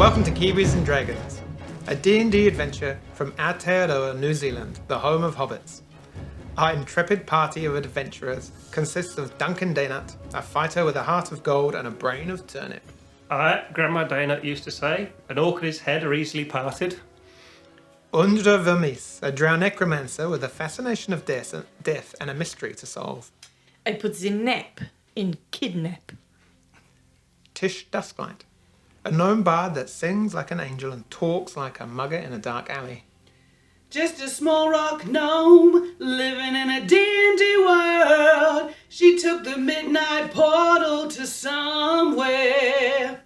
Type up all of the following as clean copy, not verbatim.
Welcome to Kiwis and Dragons, a D&D adventure from Aotearoa, New Zealand, the home of hobbits. Our intrepid party of adventurers consists of Duncan Daynut, a fighter with a heart of gold and a brain of turnip. Grandma Daynut used to say, an orc and his head are easily parted. Aundra Vermis, a drow necromancer with a fascination of death and a mystery to solve. I put the nap in kidnap. Tish Dusklight, a gnome bard that sings like an angel and talks like a mugger in a dark alley. Just a small rock gnome living in a D&D world. She took the midnight portal to somewhere.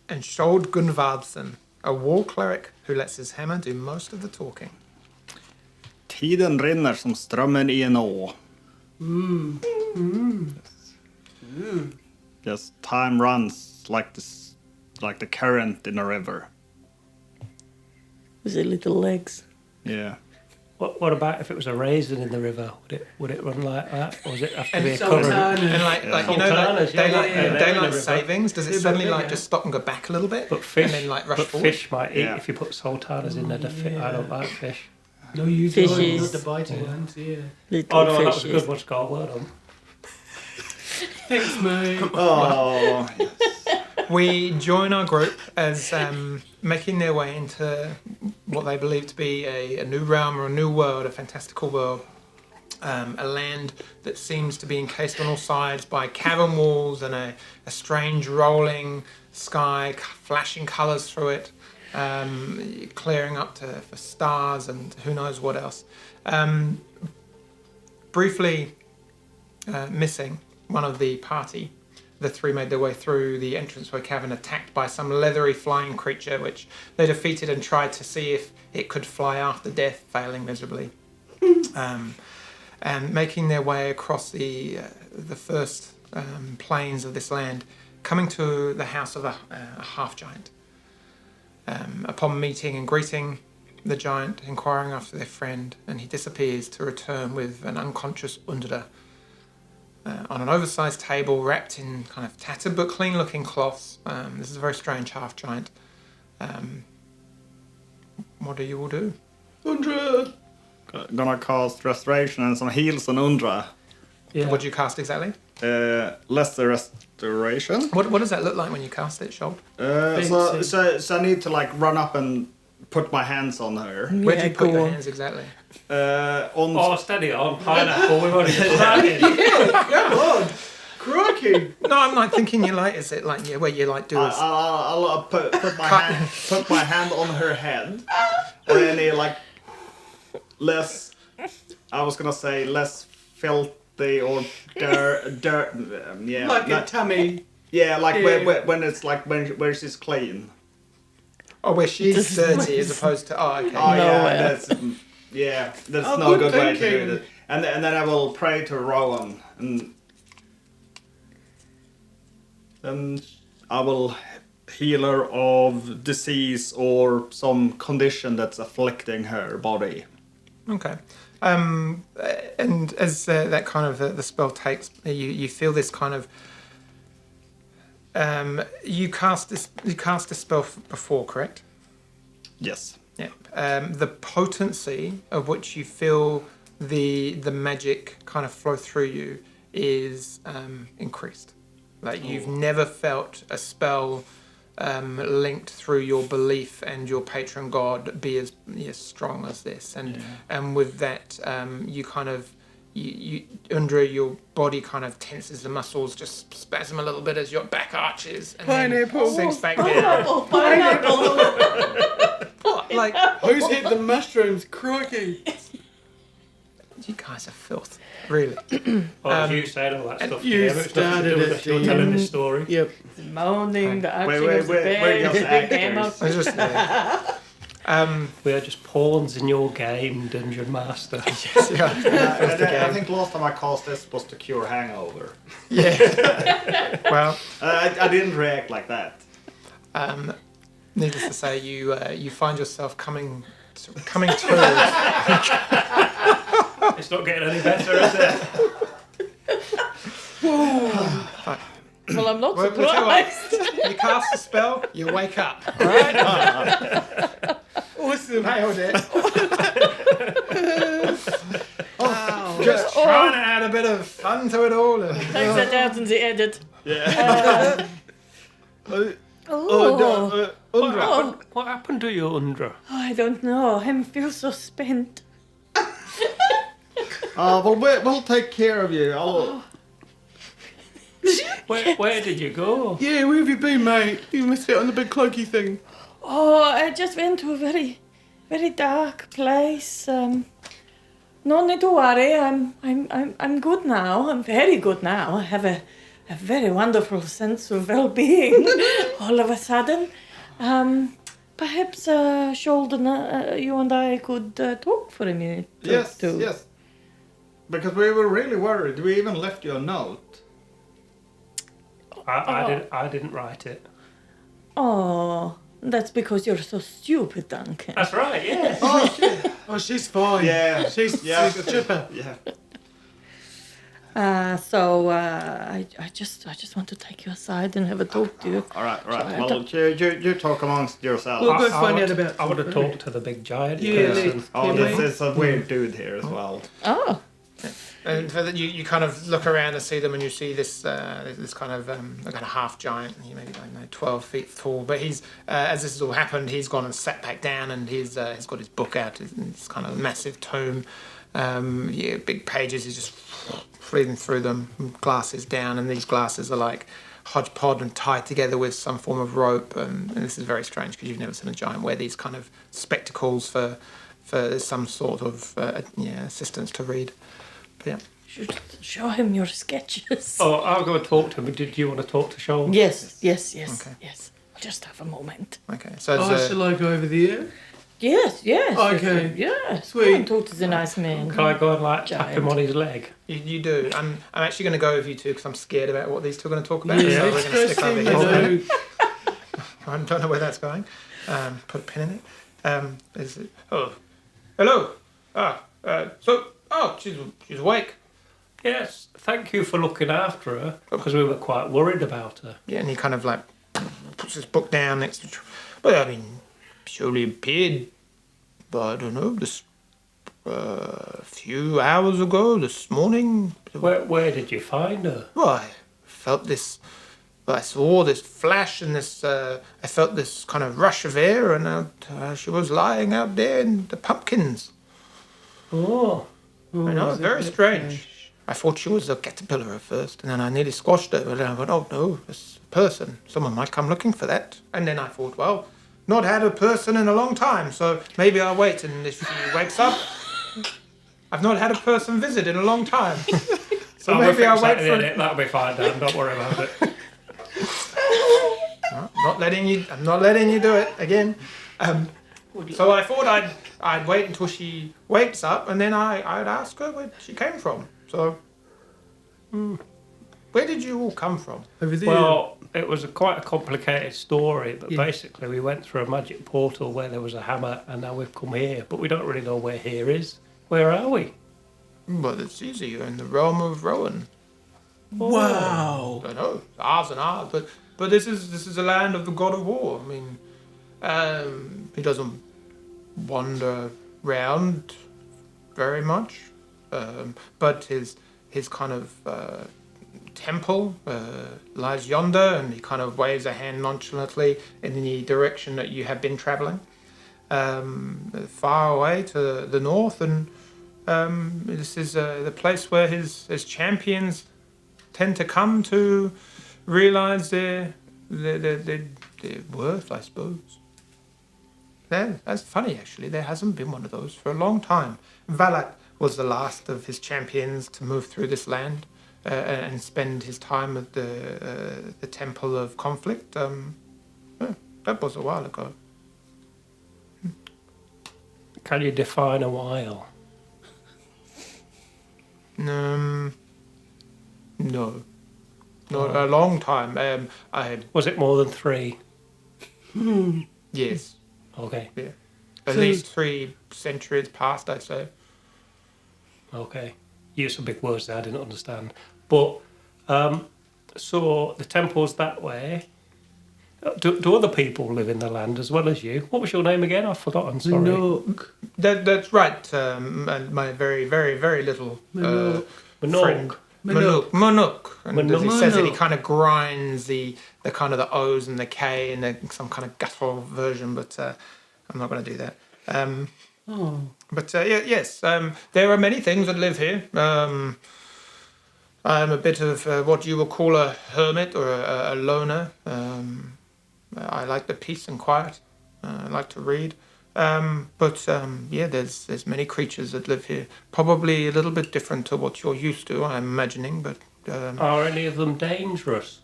And Skold Gunvardsson, a war cleric who lets his hammer do most of the talking. Tiden rinner som strömmen i en å. Yes, time runs like the current in a river. With the little legs. Yeah. What about if it was a raisin in the river? Would it run like that, or does it have to be a Sultanas. current? And like you know, like Sultanas, yeah. daylight savings, does it suddenly like just stop and go back a little bit? But fish, and then like rush but forward? fish might eat Yeah. if you put sultanas in there. I don't like fish. No, you Fishes. don't. Not the biting ones, yeah. Little Oh no, that was a fishes. good one, Scott. Well done. Thanks, mate. Oh. We join our group as making their way into what they believe to be a new realm or a new world, a fantastical world. A land that seems to be encased on all sides by cavern walls and a strange rolling sky, flashing colours through it, clearing up for stars and who knows what else. Briefly missing one of the party. The three made their way through the entranceway cavern, attacked by some leathery flying creature, which they defeated and tried to see if it could fly after death, failing miserably. And making their way across the first plains of this land, coming to the house of a half-giant. Upon meeting and greeting the giant, inquiring after their friend, and he disappears to return with an unconscious Aundra on an oversized table wrapped in kind of tattered but clean-looking cloths. This is a very strange half-giant. What do you all do? Aundra! Gonna cast restoration and some heals on Undra. Yeah. What do you cast exactly? Lesser restoration. What does that look like when you cast it, Skold? So I need to like run up and put my hands on her. Where do you put go your on. hands exactly? On Oh, steady on pineapple. We've already started. Come on! Crikey! No, I'm like thinking you like, is it like where you like do this? I'll put my hand on her head, or any like less. I was gonna say less filthy or dirt. Yeah, Like a tummy. yeah, like Yeah. when it's like when she's clean. Oh, where she's dirty as opposed to okay. Oh Nowhere. that's Oh, no good good way to thinking. do it. And then I will pray to Rowan, and then I will heal her of disease or some condition that's afflicting her body. Okay. And as that kind of the spell takes, you feel this kind of. You cast this spell before, correct? Yes. Yeah. The potency of which you feel the magic kind of flow through you is increased. Like you've never felt a spell linked through your belief and your patron god be as strong as this, and with that you kind of you under your body kind of tenses, the muscles just spasm a little bit as your back arches and Pineapple. then sinks back down. Pineapple! What? Like Who's hit the mushrooms? Crikey! you guys are filth, really. Well, you said all that stuff. you Yeah, but it's nothing to do with started us. You're it, telling Dean. this story. Yep. Moaning, the arching Wait, of the wait, bed, just the big game actors. out. It's just We are just pawns in your game, Dungeon Master. I think last time I cast this was to cure hangover. yeah. Well, I didn't react like that. needless to say, you find yourself coming to. It's not getting any better, is it? Well, I'm not Well, we'll tell you what. surprised. You cast the spell, you wake up. Right? Awesome. Nailed it. Just trying to add a bit of fun to it all. And, Take that out in the edit. Yeah. Oh, What happened to you, Aundra? I don't know. I feel so spent. Well, we'll take care of you. Where did you go? Yeah, where have you been, mate? You missed it on the big cloaky thing. Oh, I just went to a very, very dark place. No need to worry. I'm good now. I'm very good now. I have a very wonderful sense of well-being all of a sudden. Perhaps Skold and you and I could talk for a minute. Yes. Because we were really worried. We even left you a note. I didn't write it. Oh, that's because you're so stupid, Duncan. That's right, yes. Oh, she's fine. Yeah. She's Yeah. a chipper. Yeah. So I just want to take you aside and have a talk to you. All right. Sorry, I Well, you talk amongst yourselves. We'll go find out about. I would have talked to the big giant Yeah, person. Oh, this is a weird dude here as well. Oh, And for that, you kind of look around and see them, and you see this kind of half giant. He maybe 12 feet tall. But he's as this has all happened, he's gone and sat back down, and he's got his book out. It's kind of a massive tome. Big pages. He's just reading through them, glasses down, and these glasses are like hodgepodge and tied together with some form of rope. And this is very strange because you've never seen a giant wear these kind of spectacles for some sort of assistance to read. But yeah. should show him your sketches. Oh, I'll go and talk to him. Did you want to talk to Sean? Yes. Okay. Yes. Just have a moment. Okay. So Oh, shall I go over there? Yes. Okay. Yeah. Sweet. Go and talk to the nice man. Can I go and tap him Giant. on his leg? You do. I'm actually going to go with you two because I'm scared about what these two are going to talk about. Yeah, So we're it's going to stick over interesting. here. I don't know where that's going. Put a pin in it. Is it? Oh, hello. She's awake. Yes, thank you for looking after her, because we were quite worried about her. Yeah, and he kind of puts his book down next to. Well, I mean, she only appeared. I don't know. This a few hours ago, this morning. Where did you find her? Well, I felt this. I saw this flash and this. I felt this kind of rush of air, and she was lying out there in the pumpkins. Oh, I know, very strange. I thought she was a caterpillar at first, and then I nearly squashed her. But then I thought, oh no, it's a person. Someone might come looking for that. And then I thought, well, not had a person in a long time, so maybe I'll wait. And if she wakes up, I've not had a person visit in a long time. So maybe I'll wait for. That'll be fine, Dan. Don't worry about it. I'm not letting you do it again. So I thought I'd wait until she wakes up, and then I'd ask her where she came from. So, where did you all come from? Over there. Well, it was quite a complicated story, but basically we went through a magic portal where there was a hammer, and now we've come here. But we don't really know where here is. Where are we? Well, it's easy. You're in the realm of Rowan. Wow. I know, ours and ours, but this is a land of the god of war. I mean, he doesn't wander round very much, but his kind of temple lies yonder, and he kind of waves a hand nonchalantly in the direction that you have been travelling, far away to the north, and this is the place where his champions tend to come to realise their worth, I suppose. That's funny, actually. There hasn't been one of those for a long time. Valak was the last of his champions to move through this land and spend his time at the Temple of Conflict. That was a while ago. Can you define a while? No. Not a long time. Was it more than 3? Yes. Okay. Yeah. At least 3 centuries past, I say. Okay. Use some big words there I didn't understand. But, so the temple's that way. Do other people live in the land as well as you? What was your name again? I've forgotten, sorry. Nook. That's right. And my very, very, very little Manook. friend. Manook. Manook. And as he says it, he Manook. kind of grinds the kind of the O's and the K and some kind of guttural version, but I'm not going to do that. But yes, there are many things that live here. I'm a bit of what you would call a hermit or a loner. I like the peace and quiet. I like to read. But there's many creatures that live here. Probably a little bit different to what you're used to, I'm imagining. But Are any of them dangerous?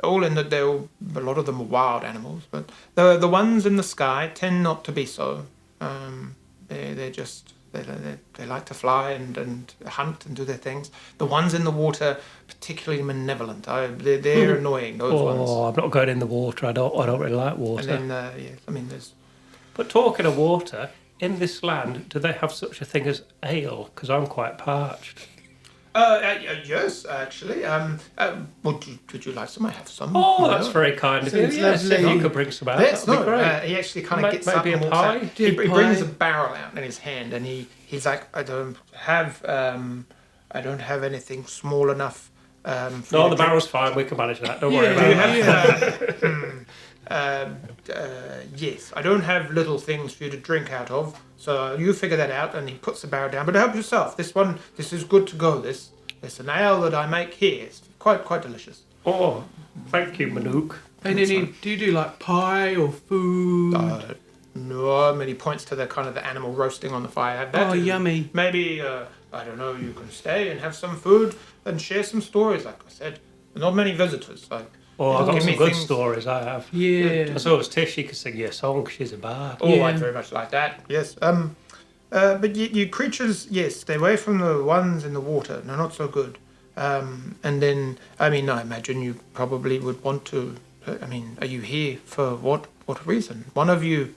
all in that a lot of them are wild animals. But the ones in the sky tend not to be so. They like to fly and hunt and do their things. The ones in the water, particularly malevolent. They're annoying. Those ones. Oh, I'm not going in the water. I don't really like water. And then there's. But talking of water, in this land, do they have such a thing as ale? Because I'm quite parched. Yes, actually. Would you like some? I have some. Oh, that's very kind of you. Sounds Yes, if lovely. you could bring some out, Yes, that'd be no. great. He actually kind of gets up Maybe and a walks pie? out. He Pie. brings a barrel out in his hand, and he's like, I don't have anything small enough. For you No, to the drink." barrel's fine. We can manage that. Don't worry Do you about have? that. Yes, I don't have little things for you to drink out of. So you figure that out, and he puts the barrel down. But help yourself. This is good to go. It's an ale that I make here. It's quite delicious. Oh, thank you, Manook. And then do you do like pie or food? No, and he points to the kind of the animal roasting on the fire. Have that. Oh, and yummy. Maybe I don't know. You can stay and have some food and share some stories. Like I said, not many visitors. Like, Oh, I've got give some me good things- stories, I have. Yeah. I saw it was Tish, she could sing you a song, she's a bard. Oh, Yeah. I'd very much like that. Yes. But you creatures, yes, stay away from the ones in the water. They're not so good. And then, I imagine you probably would want to. Are you here for what reason? One of you.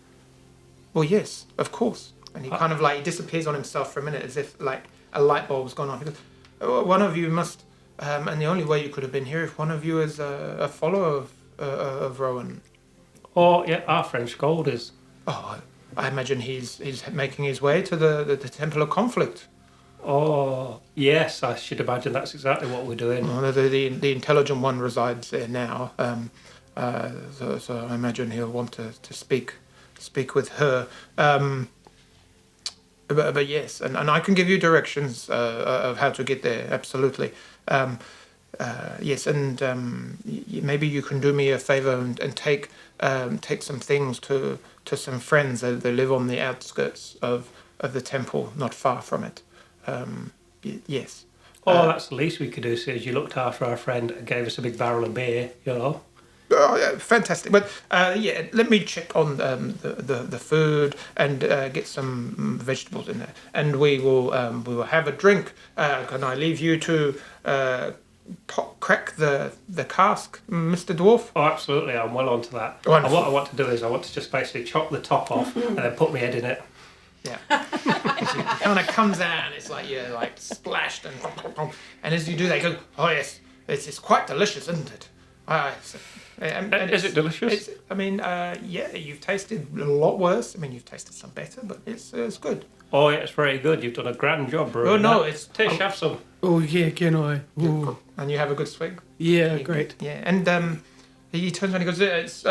Well, yes, of course. And he kind of he disappears on himself for a minute, as if like a light bulb's gone off. He goes, "Oh, one of you must. And the only way you could have been here if one of you is a follower of Rowan. Oh, yeah, our friend Skold is. Oh, I imagine he's making his way to the Temple of Conflict. Oh, yes, I should imagine that's exactly what we're doing. Well, the intelligent one resides there now. So I imagine he'll want to speak with her. But yes, and I can give you directions of how to get there. Absolutely. Yes, and maybe you can do me a favor and take some things to some friends. They live on the outskirts of the temple, not far from it. Yes. Oh, that's the least we could do, Sid. You looked after our friend and gave us a big barrel of beer, you know. Oh, yeah, fantastic. But let me check on the food and get some vegetables in there, and we will have a drink. Can I leave you to crack the cask, Mr. Dwarf? Oh, absolutely, I'm well onto that. And Wonderful. what I want to do is I want to just basically chop the top off and then put my head in it. Yeah. It kind of comes out and it's like you're like splashed and as you do that, you go, oh yes, it's quite delicious, isn't it? And Is it delicious? Yeah, you've tasted a lot worse. You've tasted some better, but it's good. Oh, yeah, it's very good. You've done a grand job, bro. Oh, no, it's... Tish, have some. Oh yeah, can I? Ooh. And you have a good swig. Yeah, great. Yeah, and he turns around and goes,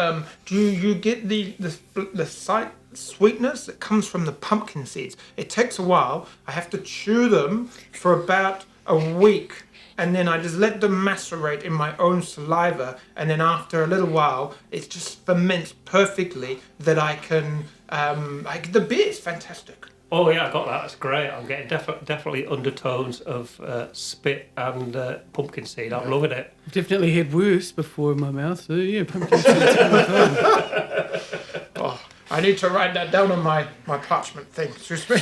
do you get the sweetness that comes from the pumpkin seeds? It takes a while. I have to chew them for about a week, and then I just let them macerate in my own saliva, and then after a little while, it just ferments perfectly that I can... the beer is fantastic. Oh, yeah, I got that. That's great. I'm getting definitely undertones of spit and pumpkin seed. I'm loving it. Definitely had worse before in my mouth. So yeah, pumpkin seeds. Oh, I need to write that down on my parchment thing. Excuse me.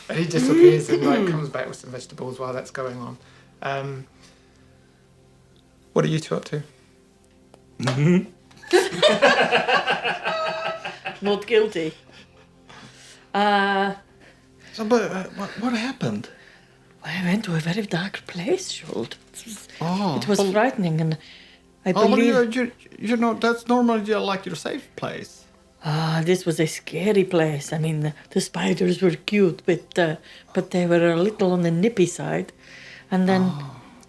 And he disappears and comes back with some vegetables while that's going on. What are you two up to? Not guilty. So, but what happened? I went to a very dark place, Skold. It was Oh, frightening, and I Oh, but believe. you know, that's normally like your safe place. This was a scary place. I mean, the spiders were cute, but they were a little on the nippy side. And then,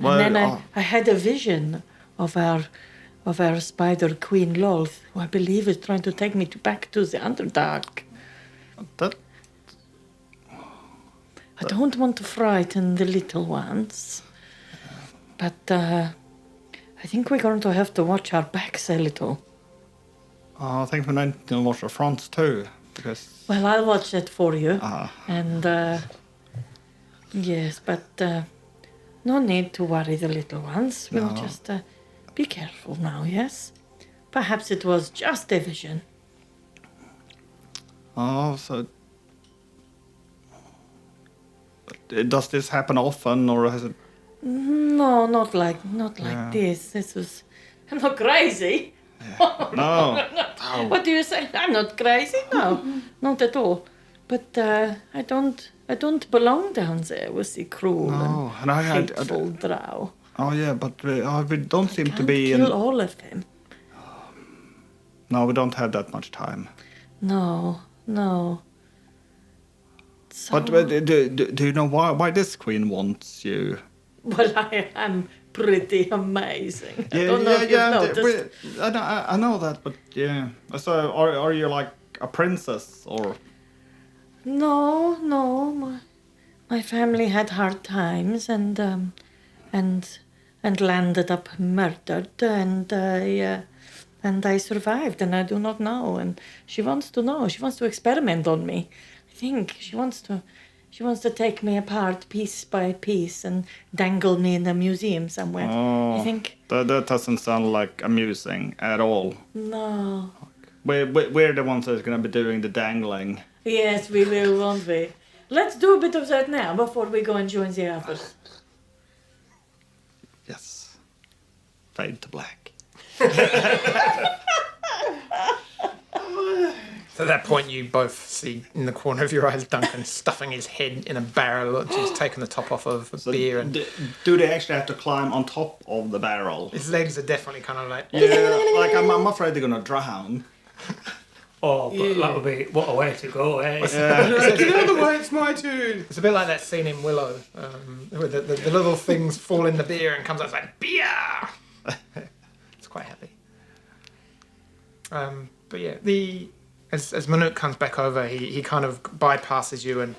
I had a vision of our spider Queen Lolth, who I believe is trying to take me back to the Underdark. That I don't want to frighten the little ones, but I think we're going to have to watch our backs a little. I think we need to watch the fronts too, because Well, I'll watch that for you. Ah. And, yes, but no need to worry the little ones. We'll just be careful now, yes? Perhaps it was just a vision. so does this happen often, or has it? No, not like Yeah. this. This was... I'm not crazy. No. What do you say? I'm not crazy. No, not at all. But I don't belong down there with the cruel No, and and hateful drow. Oh yeah, but we don't seem to Can't be kill in. all of them. No, we don't have that much time. No. So, But do you know why this queen wants you? well, I am pretty amazing. I Yeah, don't know if you've noticed. I know that, but yeah. So are you like a princess or? No. My family had hard times and landed up murdered, and I survived, and I do not know. And she wants to know. She wants to experiment on me. I think she wants to take me apart piece by piece and dangle me in a museum somewhere. I think that doesn't sound like amusing at all. no. We're the ones that's gonna be doing the dangling. Yes, we will, won't we? Let's do a bit of that now before we go and join the others. Yes. Fade to black. So at that point, you both see in the corner of your eyes Duncan stuffing his head in a barrel, and he's taken the top off of a beer, and Do they actually have to climb on top of the barrel? his legs are definitely kind of like. Yeah, like I'm afraid they're gonna drown. Oh, but that would be what a way to go, eh? Get out of the way, it's my turn. It's a bit like that scene in Willow, where the little things fall in the beer and comes out, it's like, beer! It's quite happy. But yeah, as Manuk comes back over, he kind of bypasses you, and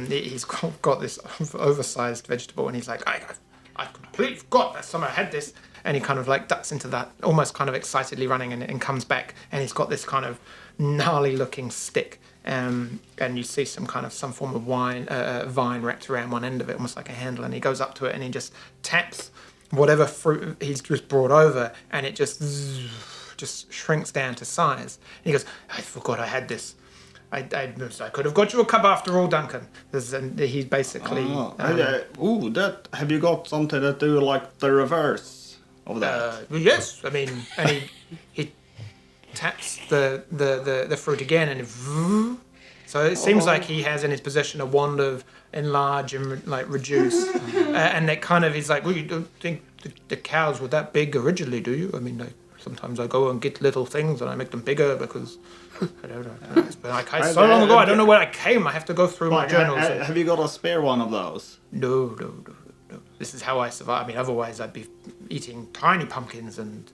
he's got this oversized vegetable, and he's like, I completely forgot that someone had this. And he kind of like ducks into that, almost kind of excitedly running, and comes back, and he's got this kind of gnarly looking stick, and you see some form of vine wrapped around one end of it, almost like a handle, and he goes up to it and he just taps whatever fruit he's just brought over, and it just shrinks down to size. And he goes, I forgot I had this. I could have got you a cup after all, Duncan. And he's basically... Have you got something that do like the reverse of that? Yes, I mean, and he taps the fruit again, and so it seems like he has in his possession a wand of enlarge and like reduce, and that kind of he's like, well, you don't think the cows were that big originally, do you? I mean, sometimes I go and get little things and I make them bigger because I don't know. It's been like so long ago, I don't know where I came. I have to go through my journals. Have you got a spare one of those? No. This is how I survive. I mean, otherwise I'd be eating tiny pumpkins and.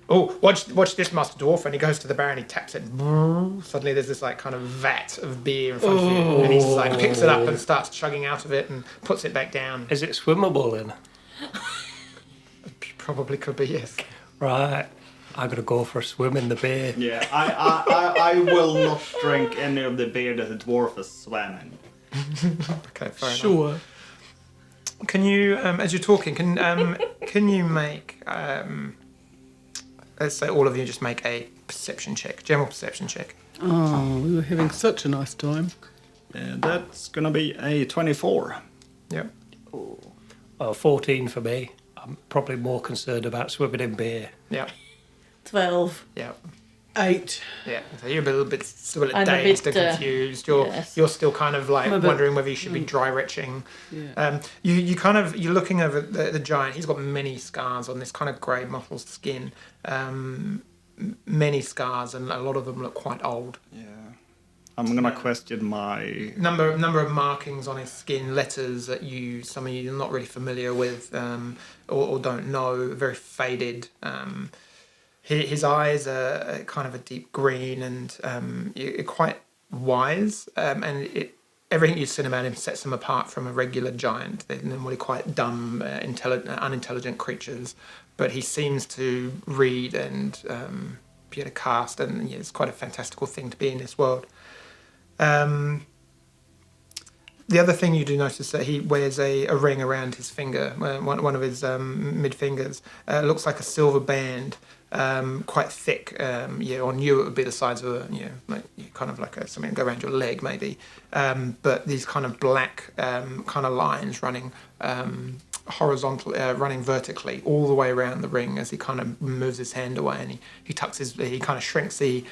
Watch this, Master Dwarf. And he goes to the bar and he taps it. And suddenly there's this like kind of vat of beer in front of you, and he just like picks it up and starts chugging out of it and puts it back down. Is it swimmable then? Probably could be, yes. Right. I'm going to go for a swim in the beer. Yeah, I will not drink any of the beer that the dwarf is swimming. Okay, fair enough. Can you, as you're talking, can you make, let's say all of you just make a perception check, general perception check. Oh, we were having such a nice time. That's gonna be a 24. Yep. 14 for me. I'm probably more concerned about swimming in beer. Yep. 12. Yep. 8. Yeah, so you're a little bit still I'm a dazed bit, and confused. You're still kind of like I'm a bit- wondering whether you should be dry retching. Yeah. You're looking over the giant. He's got many scars on this kind of grey mottled skin. Many scars, and a lot of them look quite old. Yeah. I'm gonna question my. Number of markings on his skin, letters that some of you are not really familiar with, or don't know. Very faded. His eyes are kind of a deep green, and you're quite wise. And everything you've seen about him sets him apart from a regular giant. They're normally quite dumb, unintelligent creatures, but he seems to read and be able to cast, and it's quite a fantastical thing to be in this world. The other thing you do notice is that he wears a ring around his finger, one of his mid fingers. Looks like a silver band, quite thick. On you it would be the size of something to go around your leg maybe. But these kind of black kind of lines running horizontally, running vertically all the way around the ring as he kind of moves his hand away, and he kind of shrinks the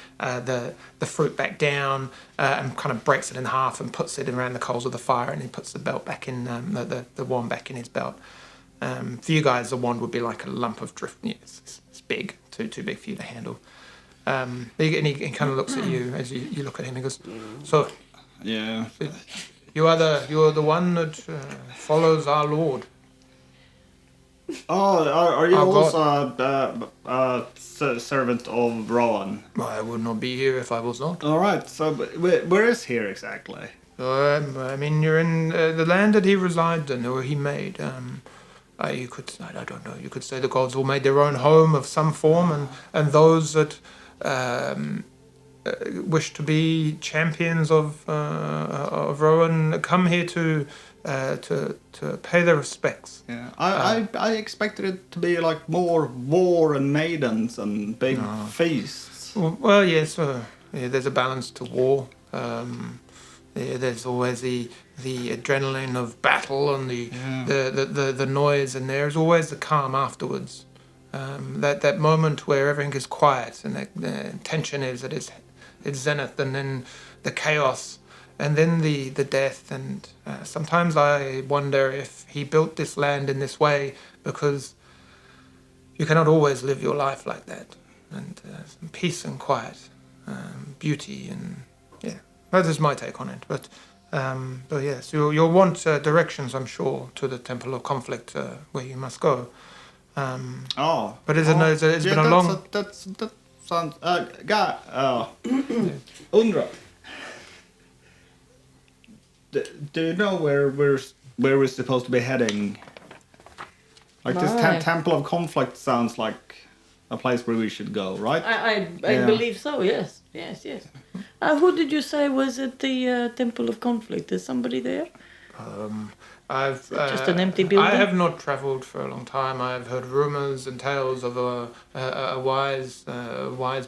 fruit back down and kind of breaks it in half and puts it around the coals of the fire, and he puts the belt back in the wand back in his belt. For you guys, the wand would be like a lump of drift. It's big, too big for you to handle. He kind of looks at you as you look at him. He goes, "So, Yeah. you are the one that follows our Lord." Oh, are you Oh, God. also a servant of Rowan? I would not be here if I was not. All right. So, where is here exactly? I mean, you're in the land that he resides in, or he made. I don't know. You could say the gods all made their own home of some form, and those that wish to be champions of Rowan come here to pay their respects. Yeah, I expected it to be like more war and maidens and big feasts. Well, yes. There's a balance to war. There's always the adrenaline of battle and the noise, and there's always the calm afterwards. That moment where everything is quiet and the tension is at its zenith, and then the chaos, and then the death. And sometimes I wonder if he built this land in this way because you cannot always live your life like that. And some peace and quiet, beauty, and yeah, that is my take on it. But yes, you'll want directions, I'm sure, to the Temple of Conflict where you must go. But it's been a long. That sounds. Undra. Do you know where we're supposed to be heading? Like this No. Temple of Conflict sounds like a place where we should go, right? I Yeah. believe so, yes. Who did you say was at the Temple of Conflict? Is somebody there? I've Just an empty building? I have not travelled for a long time. I've heard rumours and tales of a wise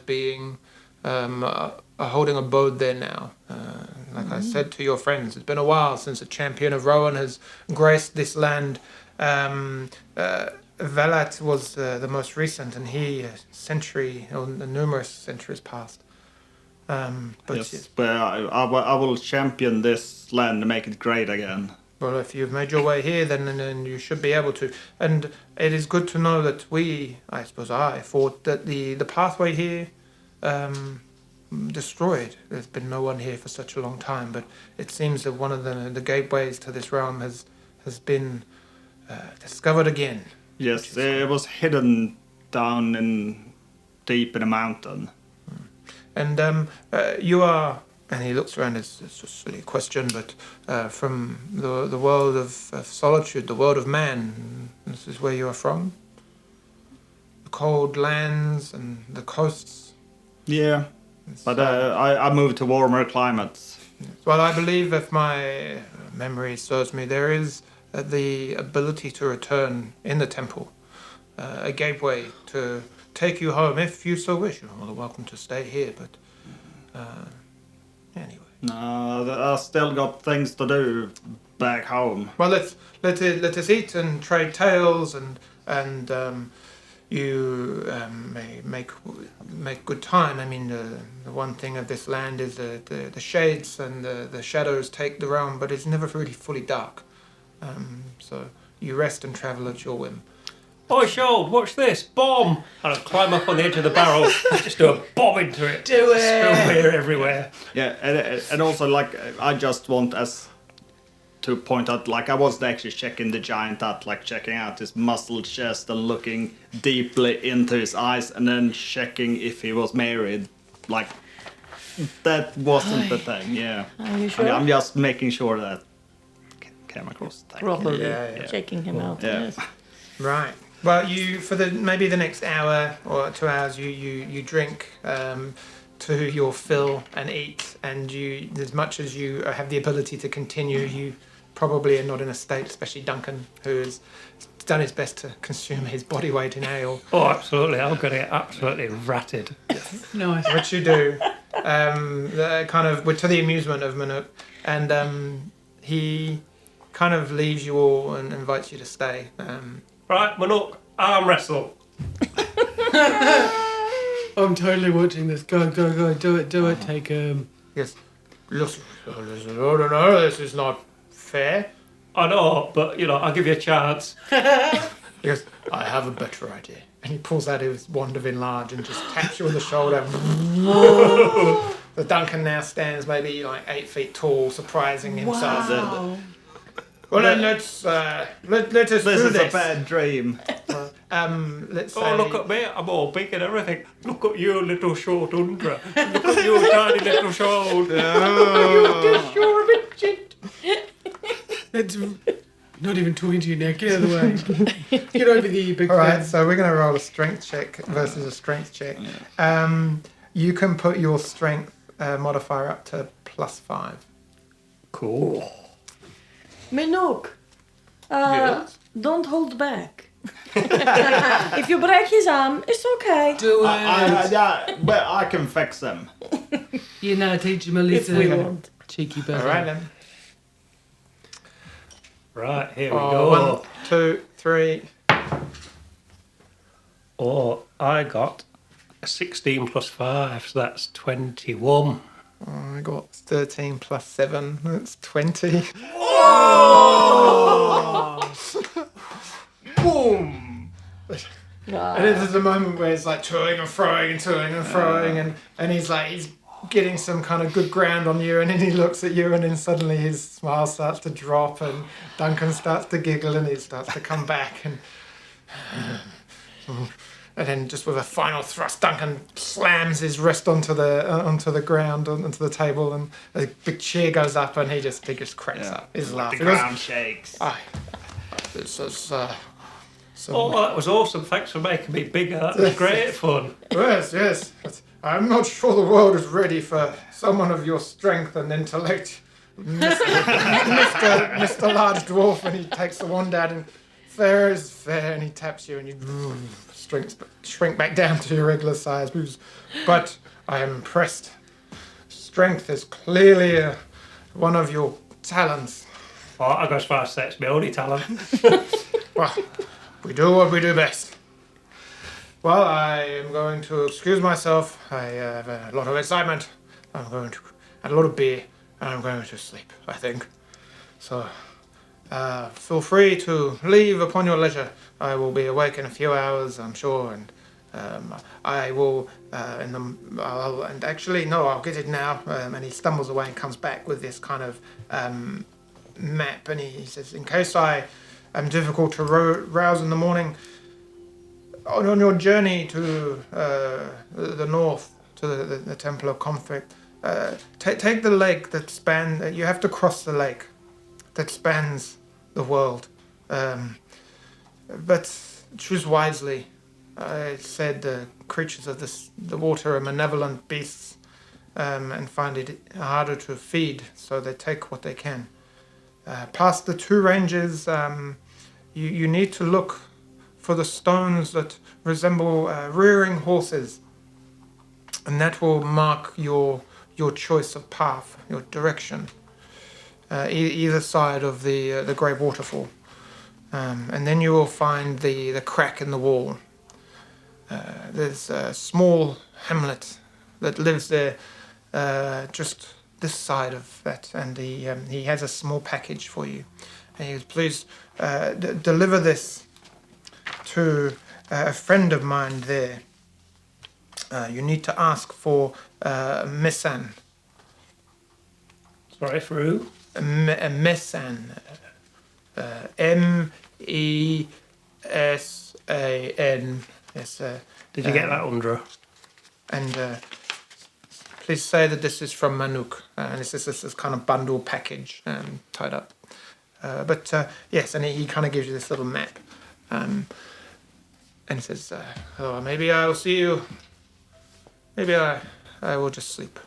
being holding abode there now. Like I said to your friends, it's been a while since a champion of Rowan has graced this land. Valat was the most recent, and he numerous centuries past. But Yes, but I will champion this land to make it great again. Well, if you've made your way here, then you should be able to. And it is good to know that I thought that the pathway here destroyed. There's been no one here for such a long time, but it seems that one of the gateways to this realm has been discovered again. Yes, it was hidden down deep in a mountain. And you are, and he looks around, it's just a silly question, but from the world of solitude, the world of man, this is where you are from? The cold lands and the coasts? Yeah, but I moved to warmer climates. Well, I believe, if my memory serves me, there is the ability to return in the temple, a gateway to take you home if you so wish. You're more than welcome to stay here, but anyway. No, I still got things to do back home. Well, let us eat and trade tales and you may make good time. I mean, the one thing of this land is the shades and the shadows take the realm, but it's never really fully dark. So you rest and travel at your whim. Oh, Skold, watch this. Bomb! And I'll climb up on the edge of the barrel and just do a bomb into it. Do it! Spill beer everywhere. Yeah, and also like I just want us to point out, like I wasn't actually checking the giant out, like checking out his muscled chest and looking deeply into his eyes, and then checking if he was married. Like that wasn't the thing. Yeah, Are you sure? I'm just making sure that came across. Probably Yeah. checking him out. Yeah. Yes. Right. Well, you for maybe the next hour or 2 hours, you drink to your fill and eat, and you, as much as you have the ability to continue, you probably are not in a state, especially Duncan, who has done his best to consume his body weight in ale. Oh, absolutely. I'm going to get absolutely ratted. Nice. Which you do, to the amusement of Manuk, and he kind of leaves you all and invites you to stay. Right, Manuk, arm wrestle. I'm totally watching this. Go, do it. Take Yes. Listen, no, this is not fair. I know, but, I'll give you a chance. He goes, I have a better idea. And he pulls out his wand of enlarge and just taps you on the shoulder. The Duncan now stands maybe like 8 feet tall, surprising himself. Wow. Well, then let us do This is this. a bad dream. Let's say... Oh, look at me. I'm all big and everything. Look at you, little short Aundra. Look at you, tiny little Skold. You're a bit shit. It's not even talking to you now. Get out of the way. Get over there, you big All right, fat. so we're going to roll a strength check versus a strength check. You can put your strength modifier up to +5. Cool. Manuk, Yes? don't hold back. If you break his arm, it's okay. Do it. Yeah, but I can fix him. You know, teach him a If we lesson. want. Cheeky All bastard. right, then. Right, here we Oh, go. 1, 2, 3. Oh, I got a 16 plus 5, so that's 21. Oh, I got 13 plus 7. That's 20. Boom! And this is the moment where it's like toing and throwing, and he's getting some kind of good ground on you, and then he looks at you, and then suddenly his smile starts to drop, and Duncan starts to giggle, and he starts to come back, and then just with a final thrust, Duncan slams his wrist onto the ground, onto the table, and a big cheer goes up, and he just cracks up. He's laughing. The ground shakes. This is Oh, that was awesome. Thanks for making me bigger. That was great fun. Yes. But I'm not sure the world is ready for someone of your strength and intellect, Mr. Large Dwarf. And he takes the wand out, and fair is fair, and he taps you, and you shrink back down to your regular size. But I am impressed. Strength is clearly one of your talents. Oh, I go as far as to say it's my only talent. Well, we do what we do best. Well, I am going to excuse myself. I have a lot of excitement. I'm going to have a lot of beer, and I'm going to sleep, I think. So, feel free to leave upon your leisure. I will be awake in a few hours, I'm sure, and I will, and actually, no, I'll get it now. And he stumbles away and comes back with this kind of map, and he says, in case I am difficult to rouse in the morning, on your journey to the north, to the Temple of Conflict, take the lake that spans, you have to cross the lake that spans the world. But choose wisely. I said the creatures of the water are malevolent beasts, and find it harder to feed, so they take what they can. Past the 2 ranges, you need to look for the stones that resemble rearing horses, and that will mark your choice of path, your direction, either side of the great waterfall. And then you will find the crack in the wall. There's a small hamlet that lives there, just this side of that, and he has a small package for you. And he goes, please deliver this to a friend of mine there. You need to ask for Messan. Sorry, for who? Messan. Mesan. Yes, Did you get that, Aundra? and please say that this is from Manuk. And this is this kind of bundle package tied up. But yes, and he kind of gives you this little map. And he says, oh, maybe I'll see you. Maybe I will just sleep.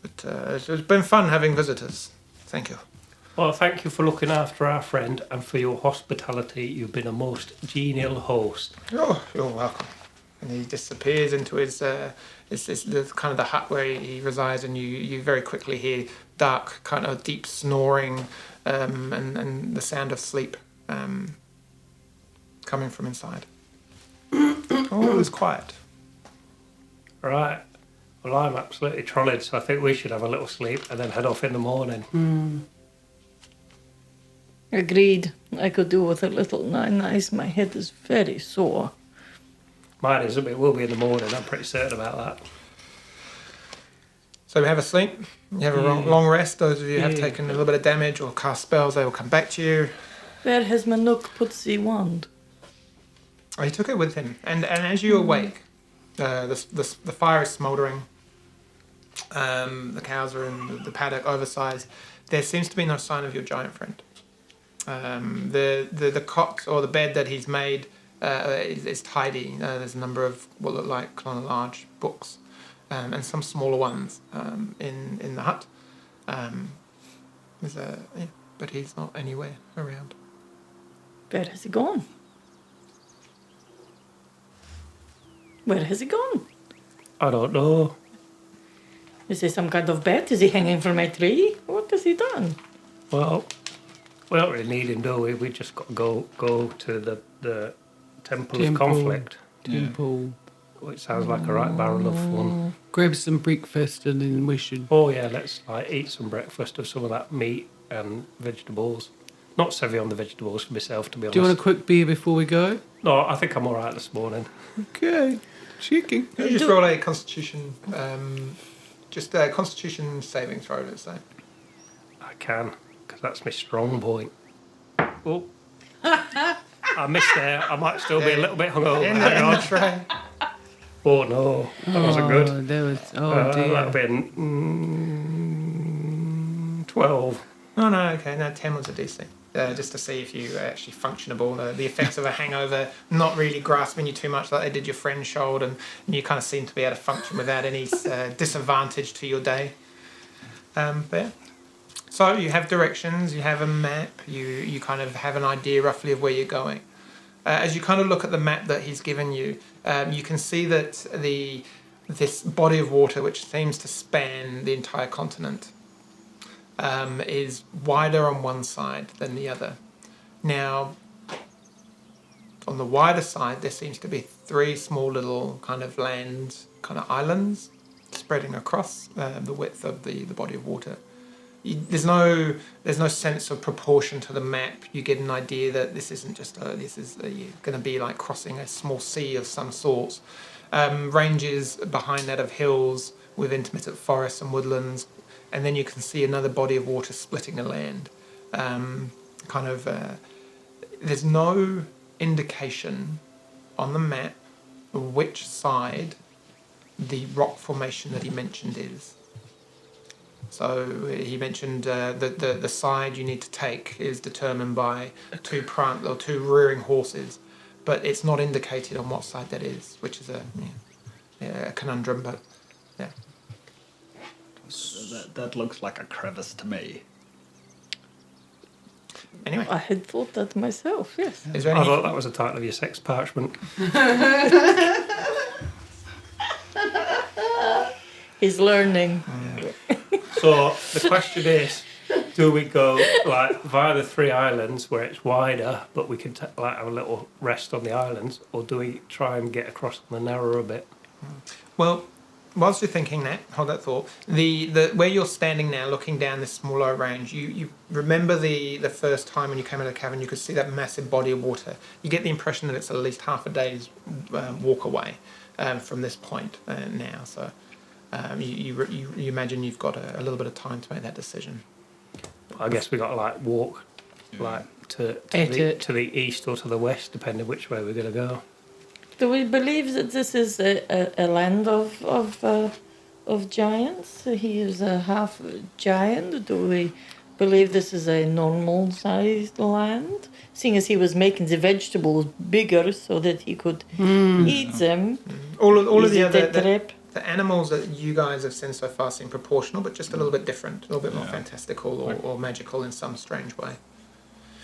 But it's been fun having visitors. Thank you. Well, thank you for looking after our friend and for your hospitality. You've been a most genial host. Oh, you're welcome. And he disappears into his the kind of the hut where he resides, and you very quickly hear dark, kind of deep snoring, and the sound of sleep coming from inside. All is quiet. Right. Well, I'm absolutely trolled, so I think we should have a little sleep and then head off in the morning. Agreed. I could do with a little nice. My head is very sore. Mine is, it will be in the morning, I'm pretty certain about that. So we have a sleep. You have a long rest. Those of you who have taken a little bit of damage or cast spells, they will come back to you. Where has Manuk put the wand? Oh, he took it with him, and as you awake, the fire is smouldering. The cows are in the paddock, oversized. There seems to be no sign of your giant friend. The cot or the bed that he's made is tidy. There's a number of what look like kind of large books, and some smaller ones in the hut. But he's not anywhere around. Where has he gone? Where has he gone? I don't know. Is he some kind of bat? Is he hanging from a tree? What has he done? Well, we don't really need him, do we? We just got to go to the Temple of Conflict. Temple. Which sounds like a right barrel of fun. Grab some breakfast and then we should. Oh yeah, let's eat some breakfast of some of that meat and vegetables. Not so heavy on the vegetables for myself, to be honest. Do you want a quick beer before we go? No, I think I'm all right this morning. Okay. Checking. Can you just roll a Constitution, Constitution saving throw, let's say. I can, because that's my strong point. Oh, I missed there. I might still be a little bit hungover. Hang on. Tray. Oh no, that wasn't good. That was, That'd dear. have been 12. Oh no, okay, no, 10 was a DC. Just to see if you are actually functionable. The effects of a hangover not really grasping you too much like they did your friend Skold, and you kind of seem to be able to function without any disadvantage to your day. But yeah. So you have directions, you have a map, you kind of have an idea roughly of where you're going. As you kind of look at the map that he's given you, you can see that this body of water, which seems to span the entire continent, is wider on one side than the other. Now, on the wider side, there seems to be 3 small little kind of land, kind of islands, spreading across the width of the body of water. There's no sense of proportion to the map. You get an idea that this isn't just you're going to be like crossing a small sea of some sorts. Ranges behind that of hills with intermittent forests and woodlands. And then you can see another body of water splitting the land. There's no indication on the map which side the rock formation that he mentioned is. So he mentioned the side you need to take is determined by 2 rearing horses, but it's not indicated on what side that is, which is a conundrum, but yeah. That looks like a crevice to me. Anyway, I had thought that myself, yes. is there I any? thought that was the title of your sex parchment. He's learning. So the question is, Do we go like via the 3 islands where it's wider, but we can like have a little rest on the islands, or do we try and get across on the narrower bit? Well, whilst you're thinking that, hold that thought. The where you're standing now, looking down this small low range, you remember the first time when you came out of the cavern, you could see that massive body of water. You get the impression that it's at least half a day's walk away from this point now. So you imagine you've got a little bit of time to make that decision. I guess we got to like walk like to the east or to the west, depending which way we're going to go. Do we believe that this is a land of giants? He is a half giant. Do we believe this is a normal sized land? Seeing as he was making the vegetables bigger so that he could eat them. All of the Is it other a trap? the animals that you guys have seen so far seem proportional, but just a little bit different, a little bit more fantastical or magical in some strange way.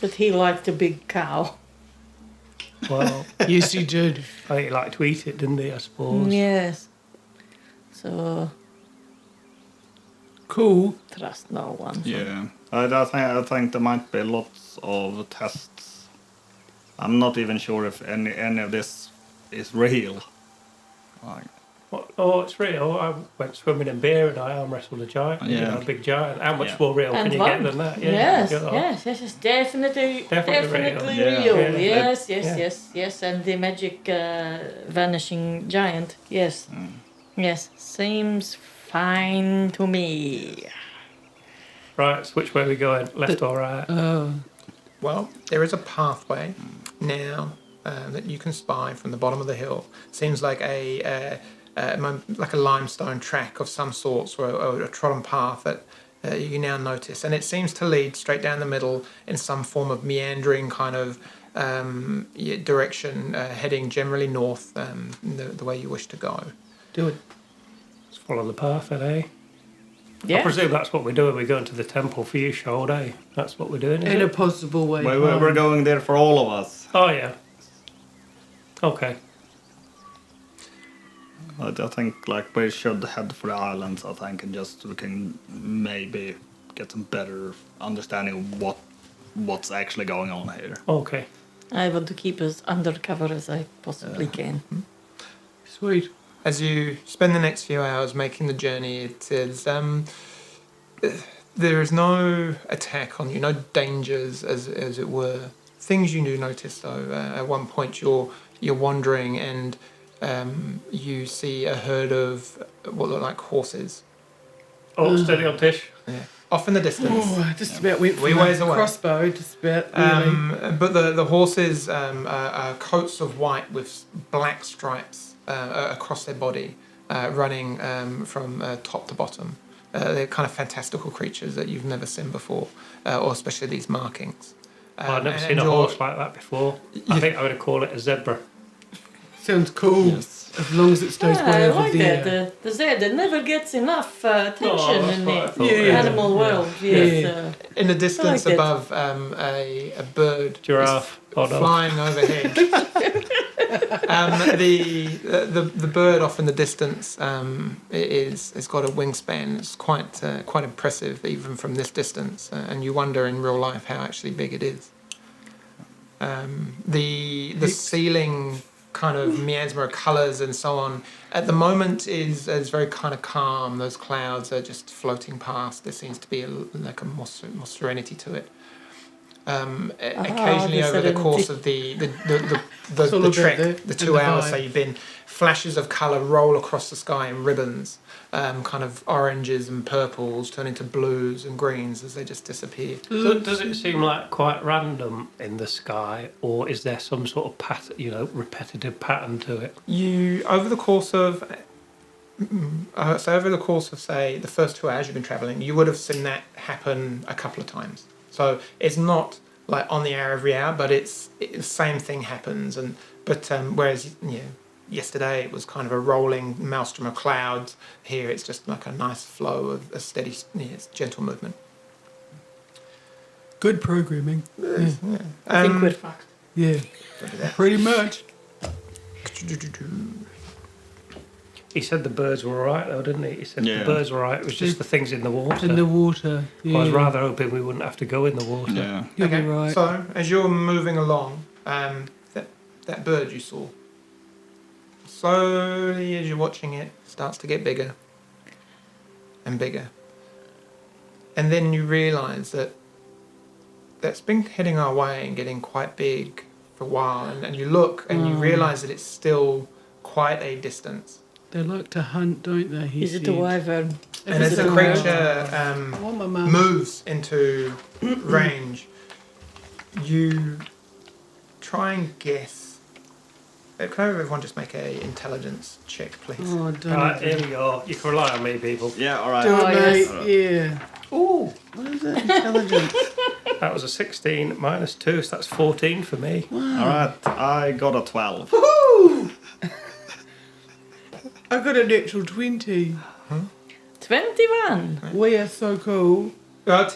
But he liked a big cow. Well, Yes, he did. I think he liked to eat it, didn't he? I suppose. Yes. So Cool. trust no one. Yeah, I think there might be lots of tests. I'm not even sure if any of this is real. Like, Oh, it's real. I went swimming in beer and I arm wrestled a giant. You Yeah. know, a big giant. How much Yeah. more real And can you one. get than that? Yeah, Yes, you know. yes, it's definitely Definitely real. real. Yeah. Yes, and the magic vanishing giant. Yes, yes, seems fine to me. Right, so which way are we going? Left or right? Well, there is a pathway now that you can spy from the bottom of the hill. Seems like like a limestone track of some sorts, or a trodden path that you now notice, and it seems to lead straight down the middle in some form of meandering kind of direction, heading generally north, the way you wish to go. Do it. Let's follow the path then, eh? I Yeah, presume that's what we're doing. We're going to the temple for you, Skold, eh? That's what we're doing, is In a it? possible way. we're going there for all of us. Oh, yeah. Okay. I think like we should head for the islands. I think, and just we can maybe get some better understanding of what's actually going on here. Okay. I want to keep as undercover as I possibly can. Sweet. As you spend the next few hours making the journey, it is there is no attack on you, no dangers as it were. Things you do notice though. At one point you're wandering and you see a herd of what look like horses. Oh, steady on, Tish. Off in the distance. Oh, just about went for Wee my ways away. crossbow. Just about. Really. But the horses are coats of white with black stripes across their body, running from top to bottom. They're kind of fantastical creatures that you've never seen before, or especially these markings. I've never and seen a you're- horse like that before. I think I would call it a zebra. Sounds cool. Yes. As long as it stays I way over like there. that. The Zed never gets enough attention that's in what I the thought. Yeah. animal world. Yes. In the distance that. above, a bird Giraffe. Oh, no. flying overhead. The bird off in the distance it's got a wingspan. It's quite impressive even from this distance, and you wonder in real life how actually big it is. The ceiling kind of miasma of colours and so on at the moment is very kind of calm. Those clouds are just floating past. There seems to be more serenity to it. Occasionally the over the course serenity. of It's all the about trek, the- the 2 the hours vibe. so you've been, flashes of colour roll across the sky in ribbons, kind of oranges and purples turn into blues and greens as they just disappear. Does it seem like quite random in the sky, or is there some sort of pattern, repetitive pattern to it? You over the course of say the first 2 hours you've been travelling, you would have seen that happen a couple of times. So it's not like on the hour every hour, but the same thing happens. Whereas yesterday it was kind of a rolling maelstrom of clouds. Here it's just like a nice flow of a steady, it's gentle movement. Good programming. I think we're fucked. Yeah. Pretty much. He said the birds were all right, though, didn't he? He said the birds were all right. It was just the things in the water. In the water. Yeah. I was rather hoping we wouldn't have to go in the water. Yeah. You'll be right. So, as you're moving along, that bird you saw, slowly as you're watching it, starts to get bigger and bigger. And then you realise that that's been heading our way and getting quite big for a while. And you look and you realise that it's still quite a distance. They like to hunt, don't they? Is it a wyvern? And as the creature moves into range, you try and guess. Can everyone just make a intelligence check, please? Oh, don't Right, here we go. You can rely on me, people. Yeah, all right. do it, mate. yes. Yeah. Ooh, What is that? Intelligence. that was a 16 minus 2, so that's 14 for me. All right, I got a 12. Woo! I got a natural 20. 21. We are so cool. Tish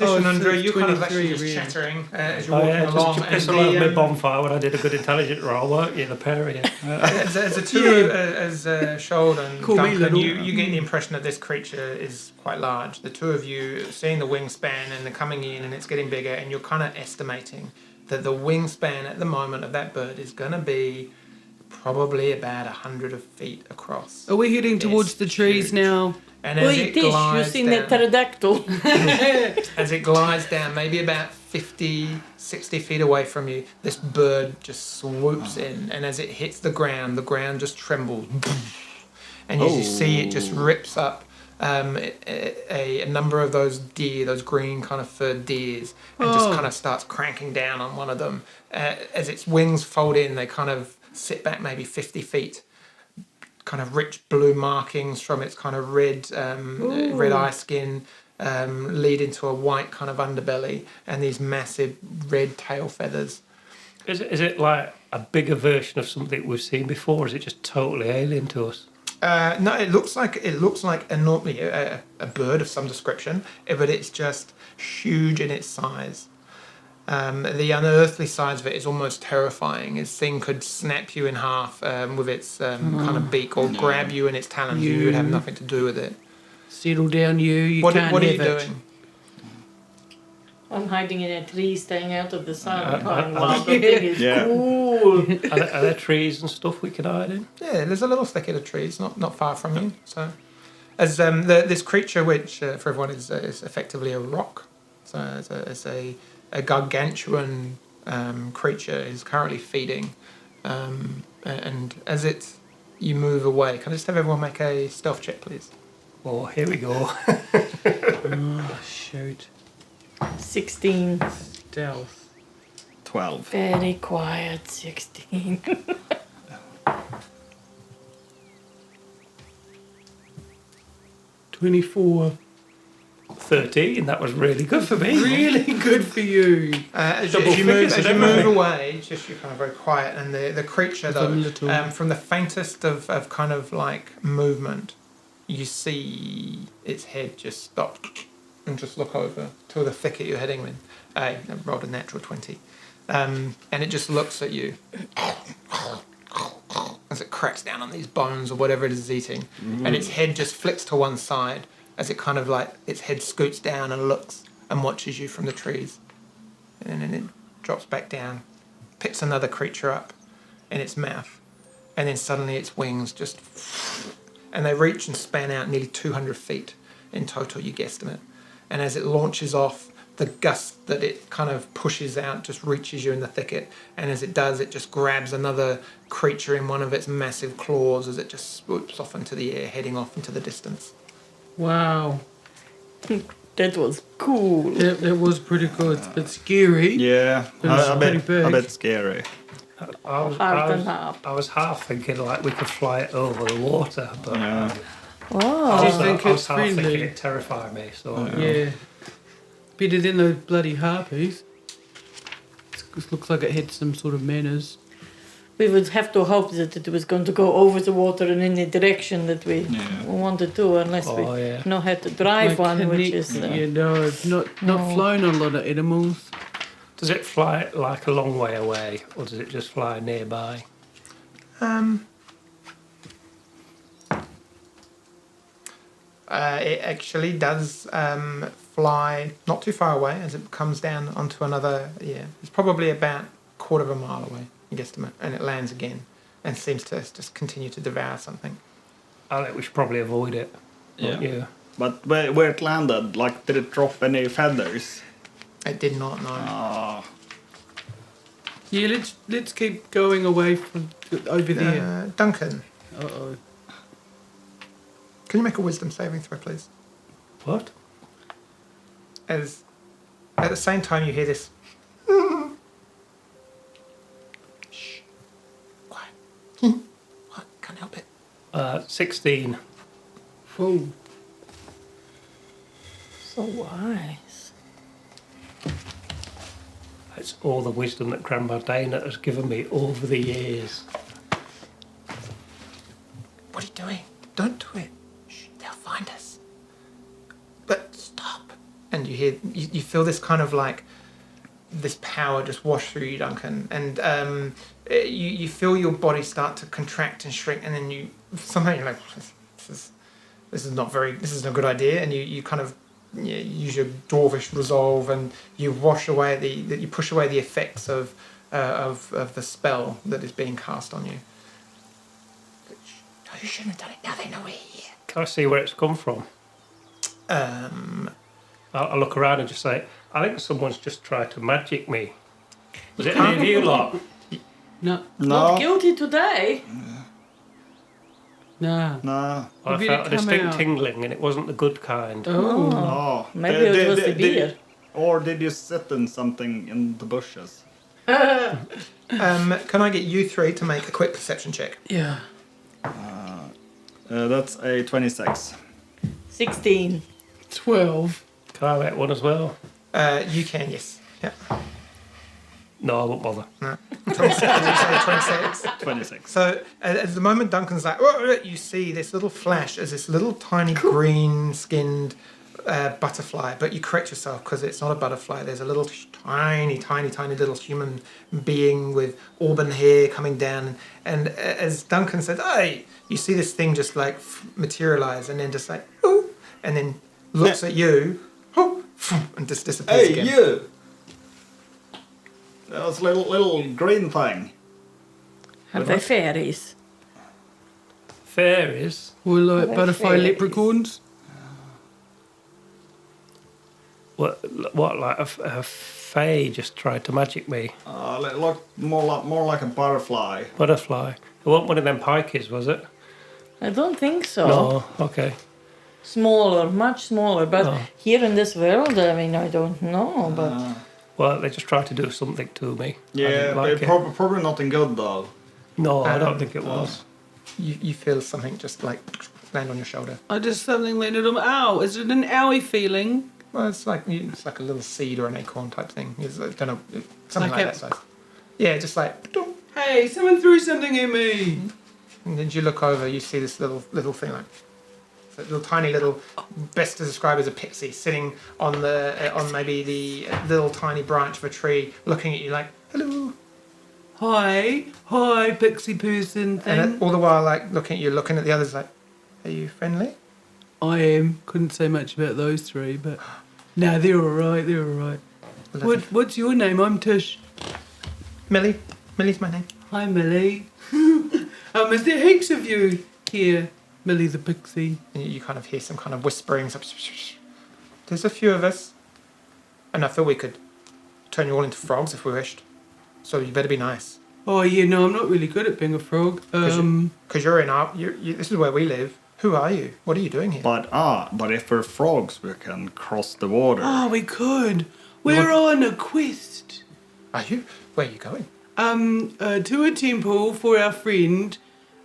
Oh, and so Andrew, it's you kind of 23 actually just really. chattering as you're Oh walking yeah, along. just And piss around the, my bonfire when I did a good intelligent roll, weren't you, the pair of you? as the two, as Skold and Call me Duncan, little. you get the impression that this creature is quite large. The two of you seeing the wingspan and they're coming in and it's getting bigger, and you're kind of estimating that the wingspan at the moment of that bird is going to be probably about 100 feet across. Are we heading towards the trees huge. now? And as Oi, it Tish, you glides seen that down, pterodactyl? as it glides down, maybe about 50, 60 feet away from you, this bird just swoops in, and as it hits the ground just trembles. And as you see, it just rips up a number of those deer, those green kind of furred deers, and just kind of starts cranking down on one of them. As its wings fold in, they kind of sit back maybe 50 feet. Kind of rich blue markings from its kind of red eye skin lead into a white kind of underbelly and these massive red tail feathers. Is it like a bigger version of something we've seen before, or is it just totally alien to us? No, it looks like normally a bird of some description, but it's just huge in its size. The unearthly size of it is almost terrifying. This thing could snap you in half with its kind of beak, or grab you in its talons. You would have nothing to do with it. Settle down, you. What Can't are you have it. doing? I'm hiding in a tree, staying out of the sun. I- The thing is Yeah. cool. Are there trees and stuff we can hide in? Yeah, there's a little thicket of trees not far from you. So, as this creature, which for everyone is effectively a rock, so it's a gargantuan creature, is currently feeding, and as you move away, can I just have everyone make a stealth check, please? Oh, here we go. Oh, shoot. 16. Stealth. 12. Very quiet, 16. 24. 13, that was really good for me. Really good for you. As Double you move, figures as and you move everything. away, it's just you're kind of very quiet, and the creature though, From little- from the faintest of kind of like movement, you see its head just stop and just look over to the thicket you're heading in. I rolled a natural 20, and it just looks at you as it cracks down on these bones or whatever it is eating, and its head just flicks to one side as it kind of like its head scoots down and looks and watches you from the trees. And then it drops back down, picks another creature up in its mouth, and then suddenly its wings just... And they reach and span out nearly 200 feet in total, you guesstimate. And as it launches off, the gust that it kind of pushes out just reaches you in the thicket. And as it does, it just grabs another creature in one of its massive claws as it just swoops off into the air, heading off into the distance. Wow. That was cool. That was pretty good. It's a bit scary. Yeah, But it's a pretty bit, big. a bit scary. I was half thinking like we could fly it over the water, but Yeah. Wow. Do you think I was it's half friendly? thinking it terrified me. So Yeah. Better than those bloody harpies. It looks like it had some sort of manners. We would have to hope that it was going to go over the water and in the direction that we wanted to, unless we know how to drive Like one, which connect- is... yeah, no, it's not no. flown on a lot of animals. does it fly like a long way away, or does it just fly nearby? It actually does fly not too far away as it comes down onto another. Yeah, it's probably about a quarter of a mile away, you guesstimate, and it lands again and seems to just continue to devour something. I think we should probably avoid it. Yeah. Yeah. But where it landed, like, did it drop any feathers? It did not know. Ah. Yeah, let's keep going away from over there. Duncan, Uh-oh. can you make a wisdom saving throw, please? What? As at the same time you hear this. Shh. Quiet. What? Can't help it. 16. Oh. So wise. That's all the wisdom that Grandma Dana has given me over the years. What are you doing? Don't do it. Shh, they'll find us. But stop. And you hear, you feel this kind of like, this power just wash through you, Duncan. And you feel your body start to contract and shrink. And then somehow you're like, this is not a good idea. And you kind of use your dwarvish resolve and you wash away you push away the effects of the spell that is being cast on you. You shouldn't have done it. Now they know we're here. Can I see where it's come from? I'll look around and just say, I think someone's just tried to magic me. Was it any of you lot? No. Not guilty today. Nah. Nah. I Maybe felt it a come distinct out. tingling and it wasn't the good kind. Oh. Oh. Maybe it was the beer. Or did you sit in something in the bushes? Can I get you three to make a quick perception check? Yeah. That's a 26. 16. 12. Can I make one as well? You can, yes. Yeah. No, I won't bother. No. 26. Did you say 26? 26. So at the moment Duncan's like, "Whoa," you see this little flash as this little tiny green-skinned butterfly, but you correct yourself because it's not a butterfly. There's a little tiny little human being with auburn hair coming down. And as Duncan says, "Hey," you see this thing just like materialize and then just like, "Ooh," and then looks at you, "Oh," and just disappears again. You! That was a little green thing. Have they fairies? Fairies? Or like They're butterfly fairies. leprechauns. What like a fae just tried to magic me? Look more like a butterfly. Butterfly. It wasn't one of them pikeys, was it? I don't think so. No, okay. Smaller, much smaller. But Oh. here in this world, I mean, I don't know. But Well, they just tried to do something to me. I Yeah, didn't but like it. probably nothing good though. No, I don't think it was. You feel something just like land on your shoulder. I just something landed on. Ow! Is it an owie feeling? Well, it's like a little seed or an acorn type thing. It's, I don't know, something Like like a- that size. Yeah, just like. "Dong." Hey, someone threw something at me. And then you look over, you see this little thing like. So little tiny little, best to describe as a pixie, sitting on on maybe the little tiny branch of a tree, looking at you like, "Hello," Hi, pixie person thing. and all the while like looking at the others like, "Are you friendly?" I am. Couldn't say much about those three, but no, they're all right. They're all right. What's your name? I'm Tish. Millie. Millie's my name. Hi, Millie. Is there heaps of you here, Millie the pixie? And you kind of hear some kind of whispering. There's a few of us, and I feel we could turn you all into frogs if we wished. So you better be nice. Oh yeah, no, I'm not really good at being a frog. Because you're in our. This is where we live. Who are you? What are you doing here? But if we're frogs, we can cross the water. Oh, we could. We're on a quest. Are you? Where are you going? To a temple for our friend.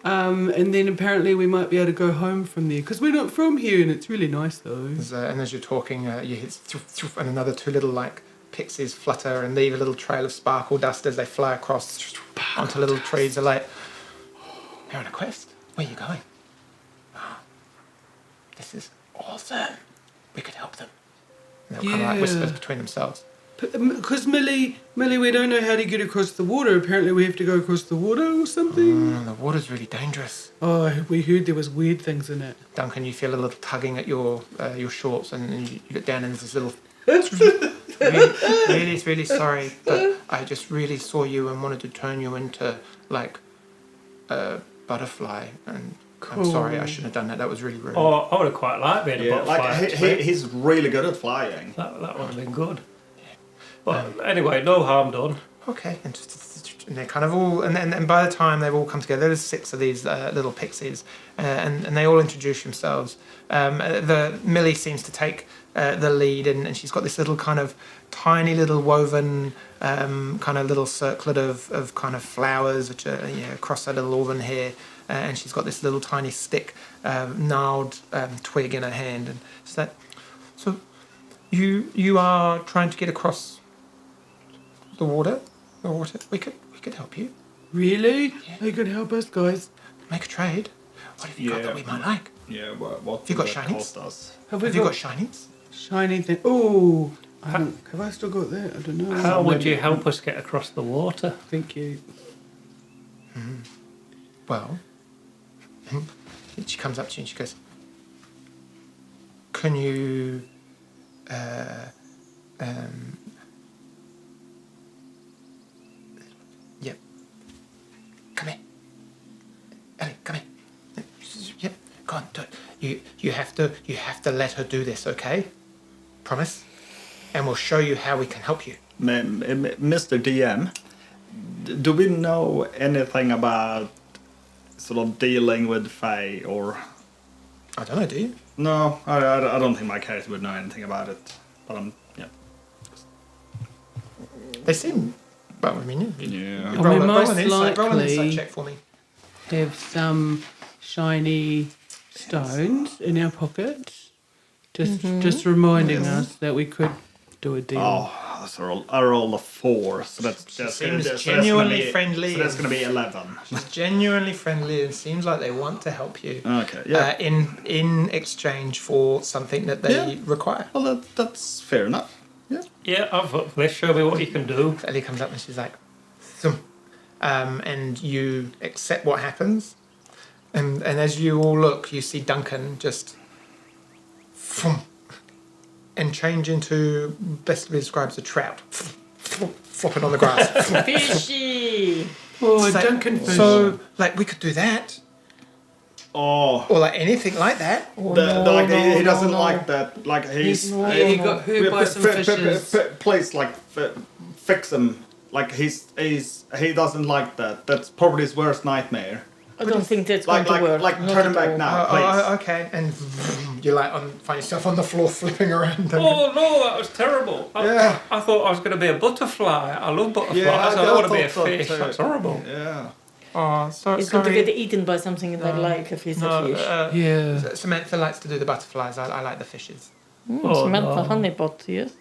And then apparently we might be able to go home from there because we're not from here, and it's really nice though. And as you're talking, you hit and another two little like pixies flutter and leave a little trail of sparkle dust as they fly across onto little trees. They're like, "They're on a quest. Where are you going?" "Oh, this is awesome. We could help them." And they'll kind of like whisper between themselves. Because Millie, we don't know how to get across the water. Apparently we have to go across the water or something. The water's really dangerous. Oh, we heard there was weird things in it. Duncan, you feel a little tugging at your shorts, and you get down and there's this little. Really sorry, but I just really saw you and wanted to turn you into like a butterfly, and I'm sorry, I shouldn't have done that. That was really rude. Oh, I would have quite liked being a butterfly. Like he's really good at flying. That would have been good. But anyway, no harm done. Okay, and they're kind of all, and by the time they've all come together, there's 6 of these little pixies, and they all introduce themselves. The Millie seems to take the lead, and she's got this little kind of tiny little woven kind of little circlet of kind of flowers which are across her little auburn hair, and she's got this little tiny stick, gnarled twig in her hand, and so you are trying to get across the water. We could help you. Really? Yeah. They could help us, guys. Make a trade. What have you got that we might like? Yeah, what Have you got would that shinies? cost us? Have you got shinies? Shiny thing? Oh, have I still got that? I don't know. How would you help us get across the water? Thank you. Well, she comes up to you and she goes, "Can you, yep, come here, Ellie, come here, yep, go on, do it. You have to let her do this, okay? Promise, and we'll show you how we can help you." Mr. DM, do we know anything about sort of dealing with Fae, or... I don't know, do you? No, I don't think my character would know anything about it. But yeah. They seem. Well, I mean, Yeah. And we most roll an insight likely check for me. have some shiny stones in our pockets, just reminding us that we could do a deal. Oh, I rolled a 4, so that's seems gonna, genuinely friendly. So that's going to be 11. She's genuinely friendly and seems like they want to help you. Okay, yeah. In exchange for something that they require. Well, that's fair enough. Yeah. Yeah, I've up for this. Show me what you can do. Ellie comes up and she's like, "Thump," and you accept what happens. And as you all look, you see Duncan just thump, and change into best described as a trout, flopping on the grass. Fishy. Oh, It's like, Duncan fish. so, like, we could do that, Oh. or like anything like that. Oh, He doesn't like that. Like he got hurt by some fishes. Please, like, fix him. Like he doesn't like that. That's probably his worst nightmare. I don't think that's Like going to work. like Not turn him at back all. now, please. Okay, and you like find yourself on the floor flipping around. Oh no, that was terrible. Yeah. I thought I was going to be a butterfly. I love butterflies. Yeah, I don't want to be a thought so fish. too. That's horrible. Yeah. Oh, He's going to get eaten by something that like if he's a fish. Yeah. Samantha likes to do the butterflies. I like the fishes. Oh, Samantha no. Honeybot, yes.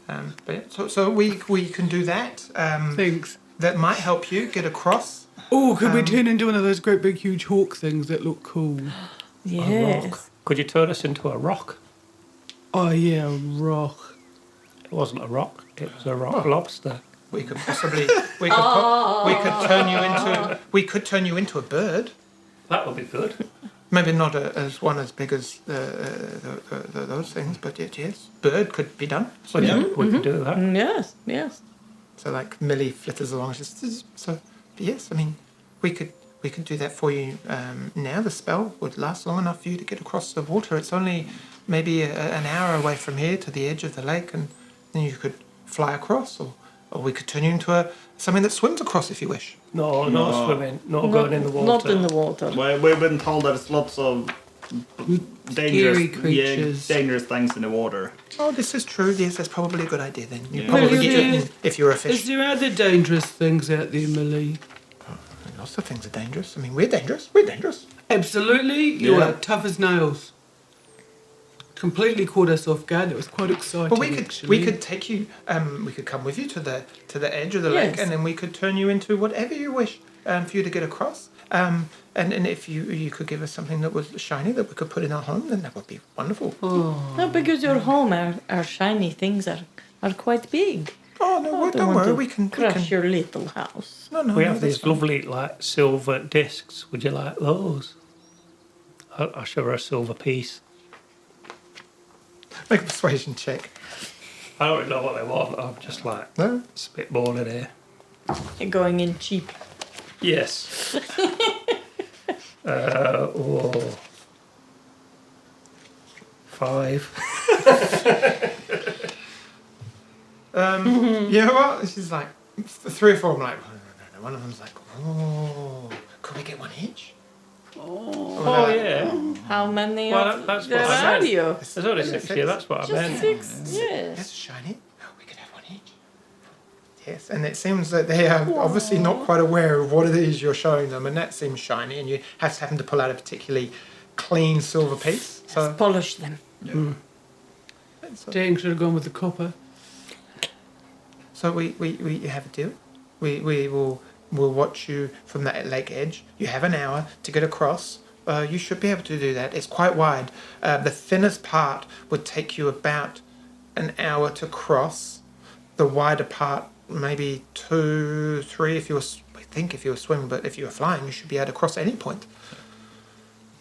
But yeah, so we can do that. Thanks. That might help you get across. Oh, could we turn into one of those great big huge hawk things that look cool? A rock. Yes. Could you turn us into a rock? Oh yeah, a rock. It wasn't a rock. It was a rock lobster. We could possibly we could turn you into a bird. That would be good. Maybe not as one as big as those things, but yes, bird could be done. So we could do that. Yes, yes. So like Millie flitters along. So yes, I mean we could do that for you now. The spell would last long enough for you to get across the water. It's only maybe an hour away from here to the edge of the lake, and then you could fly across, or we could turn you into something that swims across if you wish. No swimming. No going in the water. Not in the water. Well, we've been told that there's lots of Scary creatures. dangerous things in the water. Oh, this is true. Yes, that's probably a good idea then. You'd Yeah. probably Well, get yeah. eaten if you were a Is fish. there other dangerous things out there, Millie? Lots of things are dangerous. I mean, we're dangerous. We're dangerous. Absolutely. You Yeah. are tough as nails. Completely caught us off guard. It was quite exciting. But actually. we could take you. We could come with you to the edge of the lake, Yes. and then we could turn you into whatever you wish for you to get across. And if you could give us something that was shiny that we could put in our home, then that would be wonderful. No, because your home, our shiny things are quite big. Oh no, don't worry. We can crush your little house. No, We have that's these fine. lovely like silver discs. Would you like those? I'll show her a silver piece. Make a persuasion check. I don't really know what they want. I'm just like No. spitballing here. You're going in cheap. Yes. Oh. 5. You know what? She's like 3 or 4. I'm like, no. One of them's like, oh, could we get one each? Oh yeah. How many Well, of that's there what I are meant. you? There's only 6 here. That's what I Just meant. 6, That's yes. shiny. Oh, we could have one each. Yes, and it seems that they are obviously not quite aware of what it is you're showing them, and that seems shiny, and you have to happen to pull out a particularly clean silver piece. So, Polish them. Dang, should have gone with the copper. so we have a deal. We'll watch you from that lake edge. You have an hour to get across. You should be able to do that. It's quite wide. The thinnest part would take you about an hour to cross. The wider part, maybe 2, 3 if you were, I think if you were swimming, but if you were flying, you should be able to cross at any point.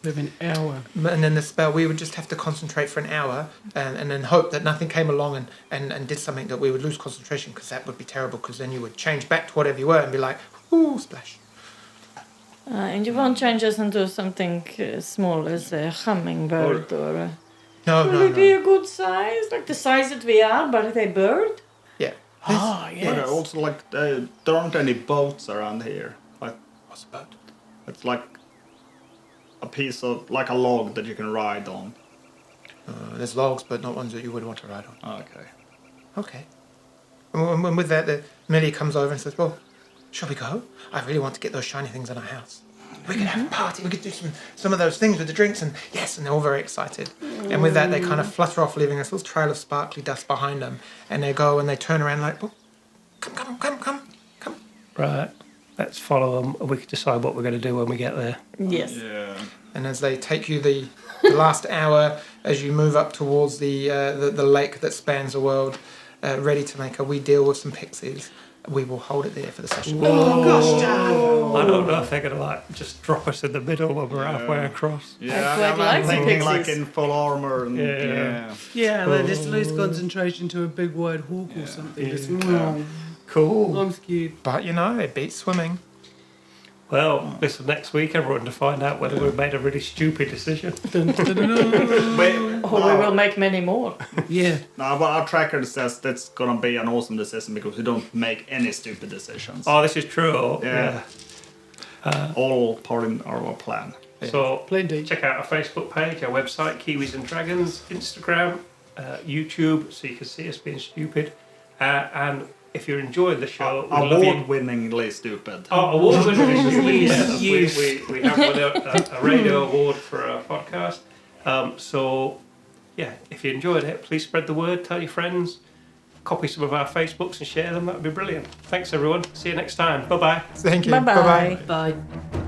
We have an hour. And then the spell, we would just have to concentrate for an hour and then hope that nothing came along and did something that we would lose concentration, because that would be terrible, because then you would change back to whatever you were and be like, ooh, splash. And you won't change us into something small as a hummingbird or a... No, Will it be a good size? Like the size that we are, but a bird? Yeah. Ah, But yes. also, like, there aren't any boats around here. Like, What's a boat? it's like a piece of, like a log that you can ride on. There's logs, but not ones that you would want to ride on. Okay. Okay. And with that, Millie comes over and says, well, shall we go? I really want to get those shiny things in our house. We could have a party. We could do some of those things with the drinks. And yes, and they're all very excited. And with that, they kind of flutter off, leaving a little trail of sparkly dust behind them. And they go and they turn around like, well, come. Right. Let's follow them, and we can decide what we're going to do when we get there. Yes. Yeah. And as they take you the last hour, as you move up towards the lake that spans the world, ready to make a wee deal with some pixies, we will hold it there for the session. Oh gosh, Dad. I don't know if they're going to like just drop us in the middle when we're halfway across. Yeah, quite I'm like the thinking like pixies. in full armor. And, Yeah. Yeah, they just lose concentration to a big white hawk or something. Just, Cool. I'm scared. But you know, it beats swimming. Well, listen next week, everyone, to find out whether we've made a really stupid decision. Dun, dun, dun, dun. Wait, Or we will make many more. Yeah. no, but our tracker says that's gonna be an awesome decision because we don't make any stupid decisions. Oh, this is true. Yeah. All part in our plan. So Plenty. check out our Facebook page, our website, Kiwis and Dragons, Instagram, YouTube, so you can see us being stupid. And if you're enjoying the show, we love you. Award-winningly stupid. Oh, award-winning stupid, Yes, yeah. yes. We have won a radio award for our podcast. So, yeah, if you enjoyed it, please spread the word, tell your friends, copy some of our Facebooks and share them. That would be brilliant. Thanks, everyone. See you next time. Bye-bye. Thank you. Bye-bye. Bye-bye. Bye.